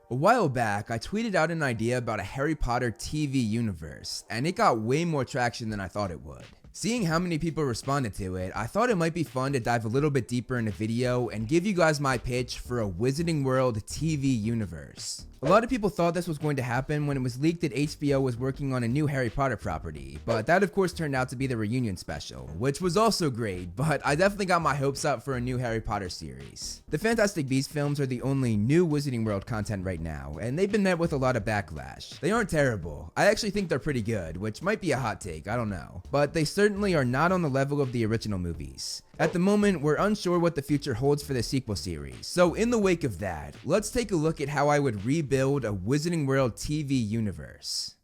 A while back, I tweeted out an idea about a Harry Potter TV universe, and it got way more traction than I thought it would. Seeing how many people responded to it, I thought it might be fun to dive a little bit deeper in a video and give you guys my pitch for a Wizarding World TV universe. A lot of people thought this was going to happen when it was leaked that HBO was working on a new Harry Potter property, but that of course turned out to be the reunion special, which was also great, but I definitely got my hopes up for a new Harry Potter series. The Fantastic Beasts films are the only new Wizarding World content right now, and they've been met with a lot of backlash. They aren't terrible. I actually think they're pretty good, which might be a hot take, I don't know. But they certainly are not on the level of the original movies. At the moment, we're unsure what the future holds for the sequel series, so in the wake of that, let's take a look at how I would rebuild a Wizarding World TV universe.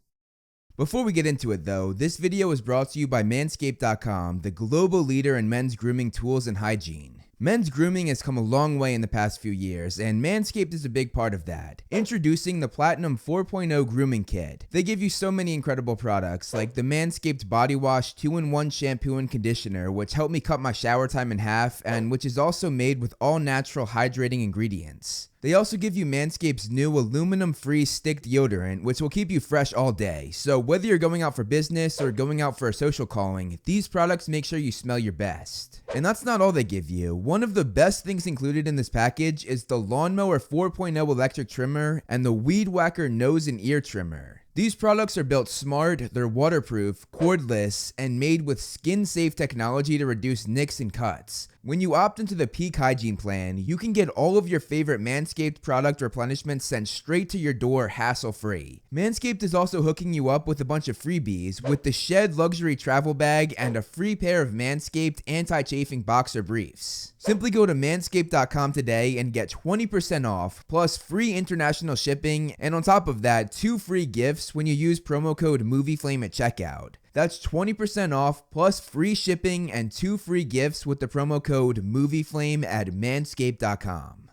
Before we get into it though, this video is brought to you by Manscaped.com, the global leader in men's grooming tools and hygiene. Men's grooming has come a long way in the past few years, and Manscaped is a big part of that. Introducing the Platinum 4.0 Grooming Kit. They give you so many incredible products, like the Manscaped Body Wash 2-in-1 Shampoo and Conditioner, which helped me cut my shower time in half, and which is also made with all natural hydrating ingredients. They also give you Manscaped's new aluminum-free stick deodorant, which will keep you fresh all day. So whether you're going out for business or going out for a social calling, these products make sure you smell your best. And that's not all they give you. One of the best things included in this package is the Lawnmower 4.0 electric trimmer and the Weed Whacker nose and ear trimmer. These products are built smart, they're waterproof, cordless, and made with skin-safe technology to reduce nicks and cuts. When you opt into the Peak Hygiene plan, you can get all of your favorite Manscaped product replenishments sent straight to your door hassle-free. Manscaped is also hooking you up with a bunch of freebies with the Shed Luxury Travel Bag and a free pair of Manscaped anti-chafing boxer briefs. Simply go to manscaped.com today and get 20% off, plus free international shipping, and on top of that, 2 free gifts when you use promo code MovieFlame at checkout. That's 20% off, plus free shipping and 2 free gifts with the promo code MovieFlame at manscaped.com.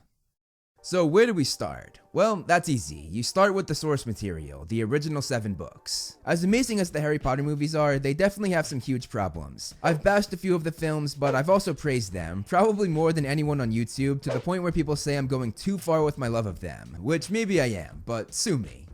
So where do we start? Well, that's easy. You start with the source material, the original 7 books. As amazing as the Harry Potter movies are, they definitely have some huge problems. I've bashed a few of the films, but I've also praised them, probably more than anyone on YouTube, to the point where people say I'm going too far with my love of them, which maybe I am, but sue me.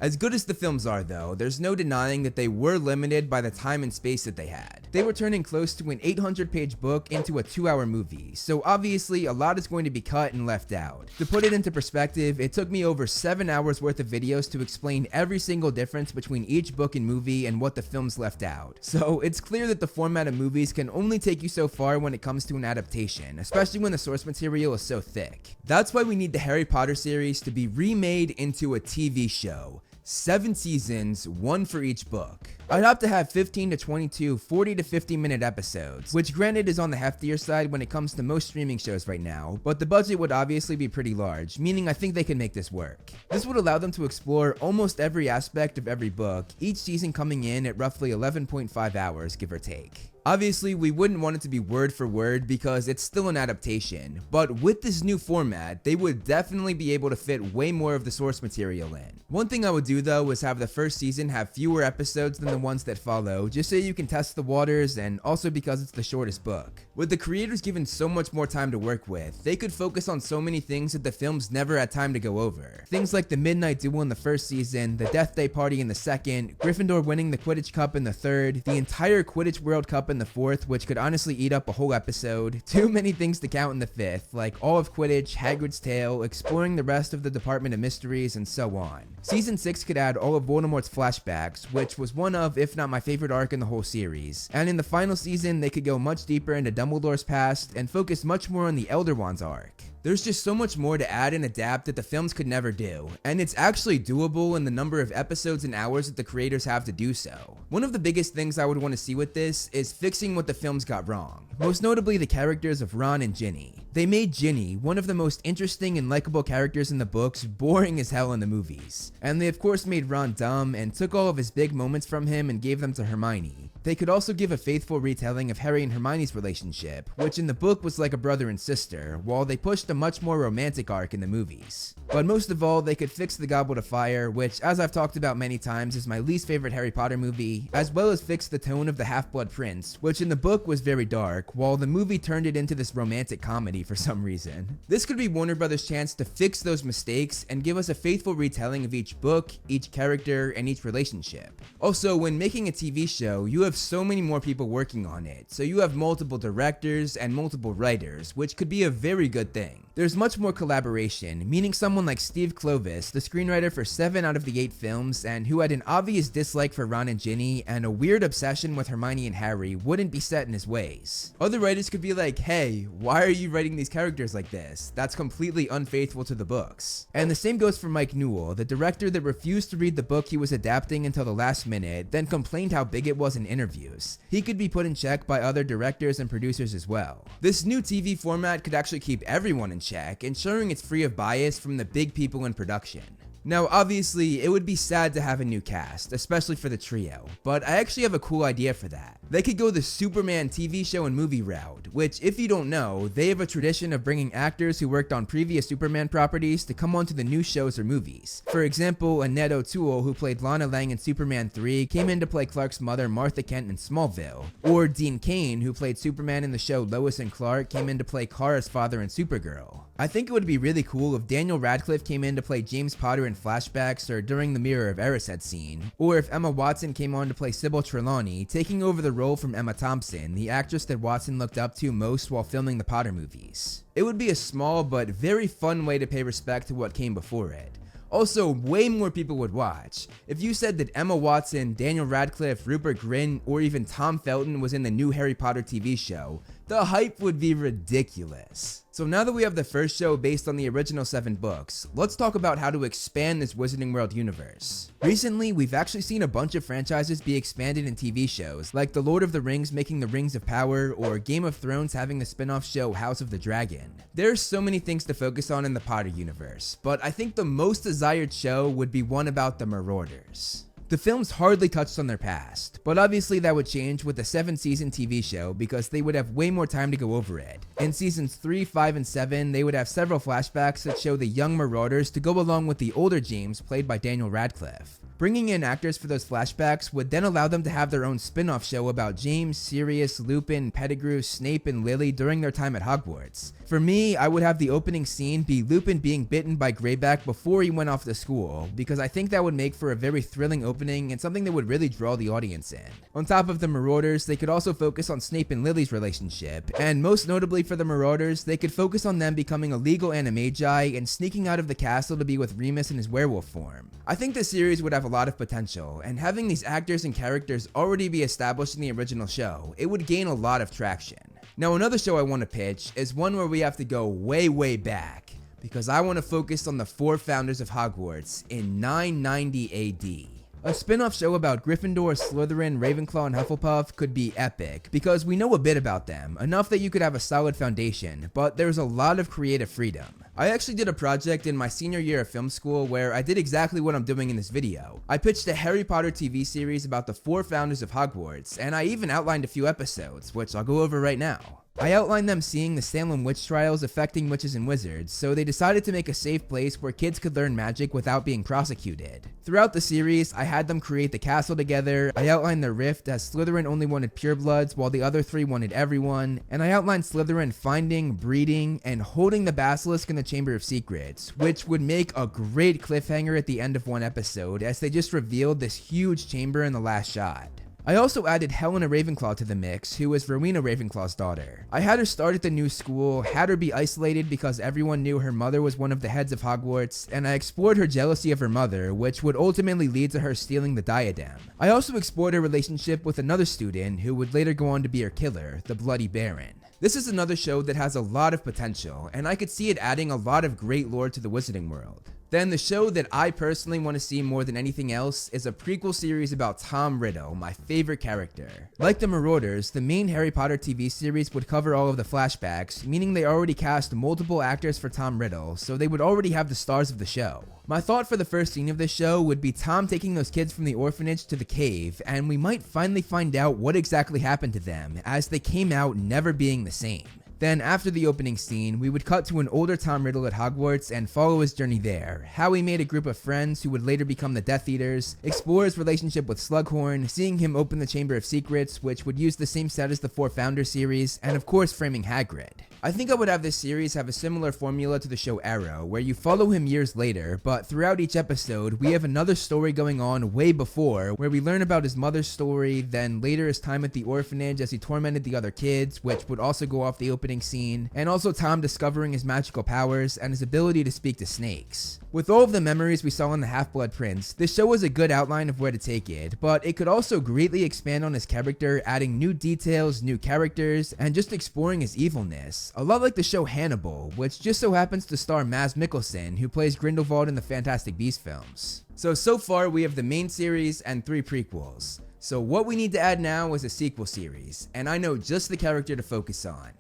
As good as the films are though, there's no denying that they were limited by the time and space that they had. They were turning close to an 800-page book into a 2-hour movie, so obviously a lot is going to be cut and left out. To put it into perspective, it took me over 7 hours worth of videos to explain every single difference between each book and movie and what the films left out. So it's clear that the format of movies can only take you so far when it comes to an adaptation, especially when the source material is so thick. That's why we need the Harry Potter series to be remade into a TV show. 7 seasons, 1 for each book. I'd opt to have 15 to 22 40 to 50 minute episodes, which granted is on the heftier side when it comes to most streaming shows right now, but the budget would obviously be pretty large, meaning I think they can make this work. This would allow them to explore almost every aspect of every book, each season coming in at roughly 11.5 hours, give or take. Obviously, we wouldn't want it to be word for word because it's still an adaptation, but with this new format, they would definitely be able to fit way more of the source material in. One thing I would do though is have the first season have fewer episodes than the ones that follow, just so you can test the waters and also because it's the shortest book. With the creators given so much more time to work with, they could focus on so many things that the films never had time to go over. Things like the Midnight Duel in the first season, the Death Day Party in the second, Gryffindor winning the Quidditch Cup in the third, the entire Quidditch World Cup in the fourth, which could honestly eat up a whole episode, too many things to count in the fifth, like all of Quidditch, Hagrid's Tale, exploring the rest of the Department of Mysteries, and so on. Season 6 could add all of Voldemort's flashbacks, which was one of, if not my favorite arc in the whole series, and in the final season they could go much deeper into Dumbledore's past and focus much more on the Elder Wand's arc. There's just so much more to add and adapt that the films could never do, and it's actually doable in the number of episodes and hours that the creators have to do so. One of the biggest things I would want to see with this is fixing what the films got wrong, most notably the characters of Ron and Ginny. They made Ginny, one of the most interesting and likable characters in the books, boring as hell in the movies. And they of course made Ron dumb and took all of his big moments from him and gave them to Hermione. They could also give a faithful retelling of Harry and Hermione's relationship, which in the book was like a brother and sister, while they pushed a much more romantic arc in the movies. But most of all, they could fix the Goblet of Fire, which, as I've talked about many times, is my least favorite Harry Potter movie, as well as fix the tone of the Half-Blood Prince, which in the book was very dark, while the movie turned it into this romantic comedy for some reason. This could be Warner Brothers' chance to fix those mistakes and give us a faithful retelling of each book, each character, and each relationship. Also, when making a TV show, you have so many more people working on it, so you have multiple directors and multiple writers, which could be a very good thing. There's much more collaboration, meaning someone like Steve Kloves, the screenwriter for 7 out of the 8 films, and who had an obvious dislike for Ron and Ginny and a weird obsession with Hermione and Harry, wouldn't be set in his ways. Other writers could be like, hey, why are you writing these characters like this? That's completely unfaithful to the books. And the same goes for Mike Newell, the director that refused to read the book he was adapting until the last minute, then complained how big it was in interviews. He could be put in check by other directors and producers as well. This new TV format could actually keep everyone in check, ensuring it's free of bias from the big people in production. Now, obviously, it would be sad to have a new cast, especially for the trio, but I actually have a cool idea for that. They could go the Superman TV show and movie route, which, if you don't know, they have a tradition of bringing actors who worked on previous Superman properties to come onto the new shows or movies. For example, Annette O'Toole, who played Lana Lang in Superman 3, came in to play Clark's mother, Martha Kent, in Smallville. Or Dean Cain, who played Superman in the show Lois and Clark, came in to play Kara's father in Supergirl. I think it would be really cool if Daniel Radcliffe came in to play James Potter in flashbacks or during the Mirror of Erised scene, or if Emma Watson came on to play Sybil Trelawney, taking over the role from Emma Thompson, the actress that Watson looked up to most while filming the Potter movies. It would be a small but very fun way to pay respect to what came before it. Also, way more people would watch. If you said that Emma Watson, Daniel Radcliffe, Rupert Grint, or even Tom Felton was in the new Harry Potter TV show, the hype would be ridiculous. So now that we have the first show based on the original 7 books, let's talk about how to expand this Wizarding World universe. Recently, we've actually seen a bunch of franchises be expanded in TV shows, like The Lord of the Rings making the Rings of Power, or Game of Thrones having the spin-off show House of the Dragon. There's so many things to focus on in the Potter universe, but I think the most desired show would be one about the Marauders. The films hardly touched on their past, but obviously that would change with the 7-season TV show because they would have way more time to go over it. In seasons 3, 5, and 7, they would have several flashbacks that show the young Marauders to go along with the older James played by Daniel Radcliffe. Bringing in actors for those flashbacks would then allow them to have their own spin-off show about James, Sirius, Lupin, Pettigrew, Snape, and Lily during their time at Hogwarts. For me, I would have the opening scene be Lupin being bitten by Greyback before he went off to school, because I think that would make for a very thrilling opening and something that would really draw the audience in. On top of the Marauders, they could also focus on Snape and Lily's relationship, and most notably for the Marauders, they could focus on them becoming illegal animagi and sneaking out of the castle to be with Remus in his werewolf form. I think the series would have a lot of potential, and having these actors and characters already be established in the original show, it would gain a lot of traction. Now, another show I want to pitch is one where we have to go way back, because I want to focus on the 4 founders of Hogwarts in 990 AD. A spin-off show about Gryffindor, Slytherin, Ravenclaw, and Hufflepuff could be epic, because we know a bit about them, enough that you could have a solid foundation, but there's a lot of creative freedom. I actually did a project in my senior year of film school where I did exactly what I'm doing in this video. I pitched a Harry Potter TV series about the 4 founders of Hogwarts, and I even outlined a few episodes, which I'll go over right now. I outlined them seeing the Salem witch trials affecting witches and wizards, so they decided to make a safe place where kids could learn magic without being prosecuted. Throughout the series, I had them create the castle together, I outlined their rift as Slytherin only wanted purebloods while the other 3 wanted everyone, and I outlined Slytherin finding, breeding, and holding the basilisk in the Chamber of Secrets, which would make a great cliffhanger at the end of one episode as they just revealed this huge chamber in the last shot. I also added Helena Ravenclaw to the mix, who is Rowena Ravenclaw's daughter. I had her start at the new school, had her be isolated because everyone knew her mother was one of the heads of Hogwarts, and I explored her jealousy of her mother, which would ultimately lead to her stealing the diadem. I also explored her relationship with another student who would later go on to be her killer, the Bloody Baron. This is another show that has a lot of potential, and I could see it adding a lot of great lore to the Wizarding World. Then the show that I personally want to see more than anything else is a prequel series about Tom Riddle, my favorite character. Like the Marauders, the main Harry Potter TV series would cover all of the flashbacks, meaning they already cast multiple actors for Tom Riddle, so they would already have the stars of the show. My thought for the first scene of this show would be Tom taking those kids from the orphanage to the cave, and we might finally find out what exactly happened to them, as they came out never being the same. Then after the opening scene, we would cut to an older Tom Riddle at Hogwarts and follow his journey there, how he made a group of friends who would later become the Death Eaters, explore his relationship with Slughorn, seeing him open the Chamber of Secrets, which would use the same set as the Four Founders series, and of course framing Hagrid. I think I would have this series have a similar formula to the show Arrow, where you follow him years later, but throughout each episode, we have another story going on way before, where we learn about his mother's story, then later his time at the orphanage as he tormented the other kids, which would also go off the opening scene, and also Tom discovering his magical powers and his ability to speak to snakes. With all of the memories we saw in the Half-Blood Prince, this show was a good outline of where to take it, but it could also greatly expand on his character, adding new details, new characters, and just exploring his evilness. A lot like the show Hannibal, which just so happens to star Mads Mikkelsen, who plays Grindelwald in the Fantastic Beasts films. So far we have the main series and 3 prequels. So what we need to add now is a sequel series, and I know just the character to focus on: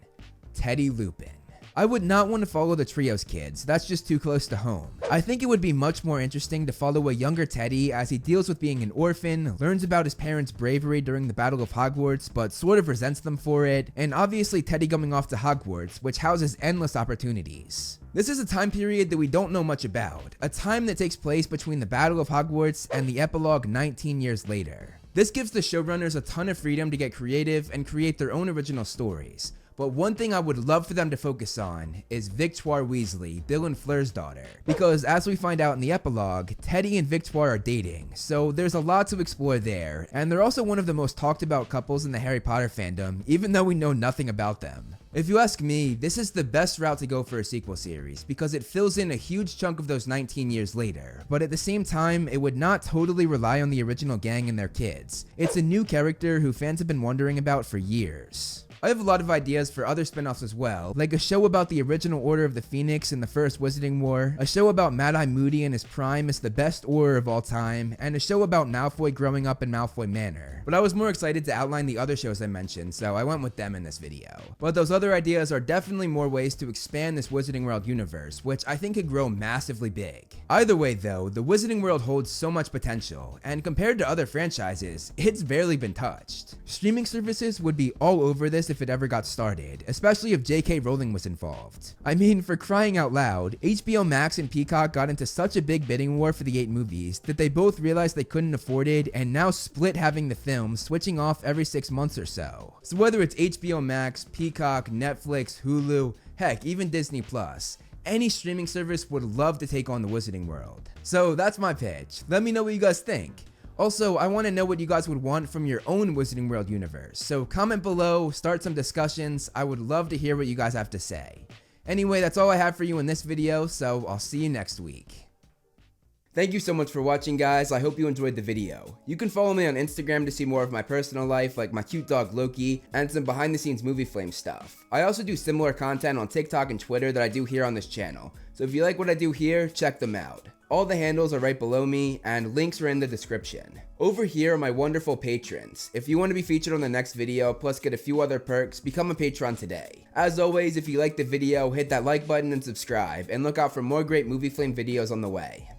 Teddy Lupin. I would not want to follow the Trio's kids, that's just too close to home. I think it would be much more interesting to follow a younger Teddy as he deals with being an orphan, learns about his parents' bravery during the Battle of Hogwarts but sort of resents them for it, and obviously Teddy going off to Hogwarts, which houses endless opportunities. This is a time period that we don't know much about, a time that takes place between the Battle of Hogwarts and the epilogue 19 years later. This gives the showrunners a ton of freedom to get creative and create their own original stories. But one thing I would love for them to focus on is Victoire Weasley, Bill and Fleur's daughter, because as we find out in the epilogue, Teddy and Victoire are dating, so there's a lot to explore there, and they're also one of the most talked about couples in the Harry Potter fandom, even though we know nothing about them. If you ask me, this is the best route to go for a sequel series, because it fills in a huge chunk of those 19 years later, but at the same time, it would not totally rely on the original gang and their kids. It's a new character who fans have been wondering about for years. I have a lot of ideas for other spin-offs as well, like a show about the original Order of the Phoenix in the First Wizarding War, a show about Mad-Eye Moody in his prime as the best Auror of all time, and a show about Malfoy growing up in Malfoy Manor. But I was more excited to outline the other shows I mentioned, so I went with them in this video. But those other ideas are definitely more ways to expand this Wizarding World universe, which I think could grow massively big. Either way though, the Wizarding World holds so much potential, and compared to other franchises, it's barely been touched. Streaming services would be all over this if it ever got started, especially if J.K. Rowling was involved. I mean, for crying out loud, HBO Max and Peacock got into such a big bidding war for the 8 movies that they both realized they couldn't afford it and now split having the films switching off every 6 months or so. So whether it's HBO Max, Peacock, Netflix, Hulu, heck, even Disney Plus, any streaming service would love to take on the Wizarding World. So that's my pitch. Let me know what you guys think. Also, I want to know what you guys would want from your own Wizarding World universe, so comment below, start some discussions. I would love to hear what you guys have to say. Anyway, that's all I have for you in this video, so I'll see you next week. Thank you so much for watching, guys. I hope you enjoyed the video. You can follow me on Instagram to see more of my personal life, like my cute dog Loki, and some behind the scenes movie flame stuff. I also do similar content on TikTok and Twitter that I do here on this channel, so if you like what I do here, check them out. All the handles are right below me, and links are in the description. Over here are my wonderful patrons. If you want to be featured on the next video, plus get a few other perks, become a patron today. As always, if you liked the video, hit that like button and subscribe, and look out for more great Movie Flame videos on the way.